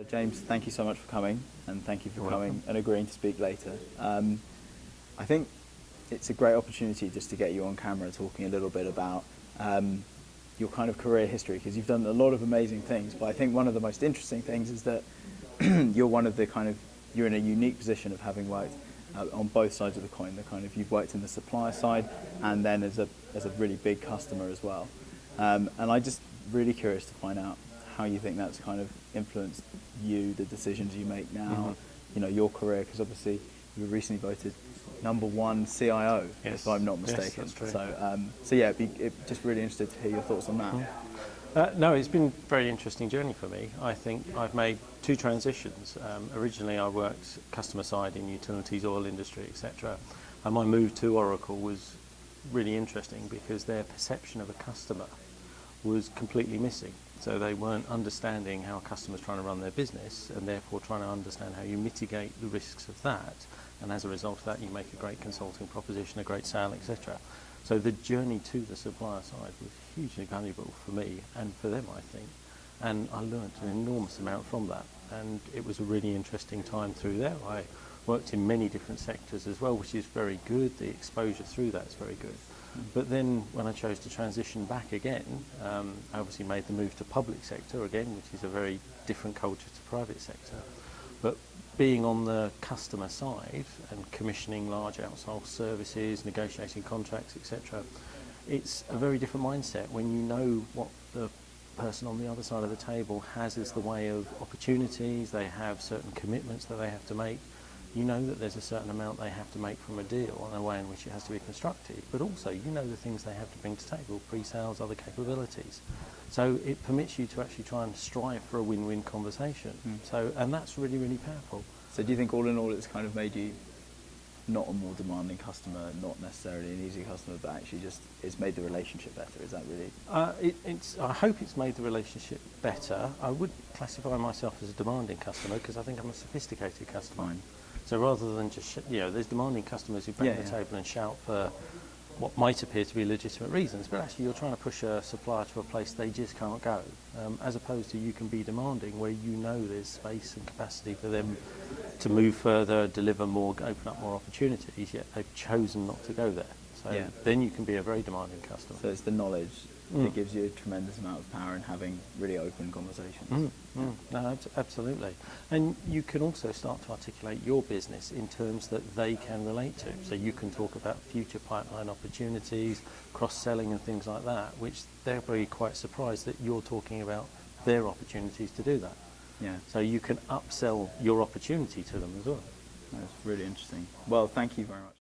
So James, thank you so much for coming, and thank you for coming and agreeing to speak later. I think it's a great opportunity just to get you on camera talking a little bit about your kind of career history, because you've done a lot of amazing things, but I think one of the most interesting things is that you're in a unique position of having worked on both sides of the coin. You've worked in the supplier side and then as a really big customer as well. And I'm just really curious to find out how you think that's kind of influenced you, the decisions you make now, your career, because obviously you were recently voted #1 CIO, if I'm not mistaken. Yes, that's true. So yeah, just really interested to hear your thoughts on that. No, it's been a very interesting journey for me. I think I've made 2 transitions. Originally I worked customer side in utilities, oil industry, etc. And my move to Oracle was really interesting because their perception of a customer was completely missing. So they weren't understanding how a customer's trying to run their business, and therefore trying to understand how you mitigate the risks of that. And as a result of that, you make a great consulting proposition, a great sale, etc. So the journey to the supplier side was hugely valuable for me and for them, I think. And I learned an enormous amount from that. And it was a really interesting time through there. I worked in many different sectors as well, which is very good. The exposure through that is very good. But then when I chose to transition back again, I obviously made the move to public sector again, which is a very different culture to private sector. But being on the customer side and commissioning large outsourced services, negotiating contracts, etc., it's a very different mindset when you know what the person on the other side of the table has as the way of opportunities. They have certain commitments that they have to make. You know that there's a certain amount they have to make from a deal and a way in which it has to be constructed, but also you know the things they have to bring to the table, pre-sales, other capabilities. So it permits you to actually try and strive for a win-win conversation. And that's really, really powerful. So do you think all in all it's kind of made you not a more demanding customer, not necessarily an easy customer, but actually just it's made the relationship better? Is that really? I hope it's made the relationship better. I would classify myself as a demanding customer because I think I'm a sophisticated customer. Fine. So rather than just, there's demanding customers who bang the table and shout for what might appear to be legitimate reasons, but actually you're trying to push a supplier to a place they just can't go, as opposed to you can be demanding where you know there's space and capacity for them to move further, deliver more, open up more opportunities, yet they've chosen not to go there. So then you can be a very demanding customer. So it's the knowledge that gives you a tremendous amount of power in having really open conversations. No, absolutely. And you can also start to articulate your business in terms that they can relate to. So you can talk about future pipeline opportunities, cross-selling and things like that, which they'll be quite surprised that you're talking about their opportunities to do that. Yeah. So you can upsell your opportunity to them as well. That's really interesting. Well, thank you very much.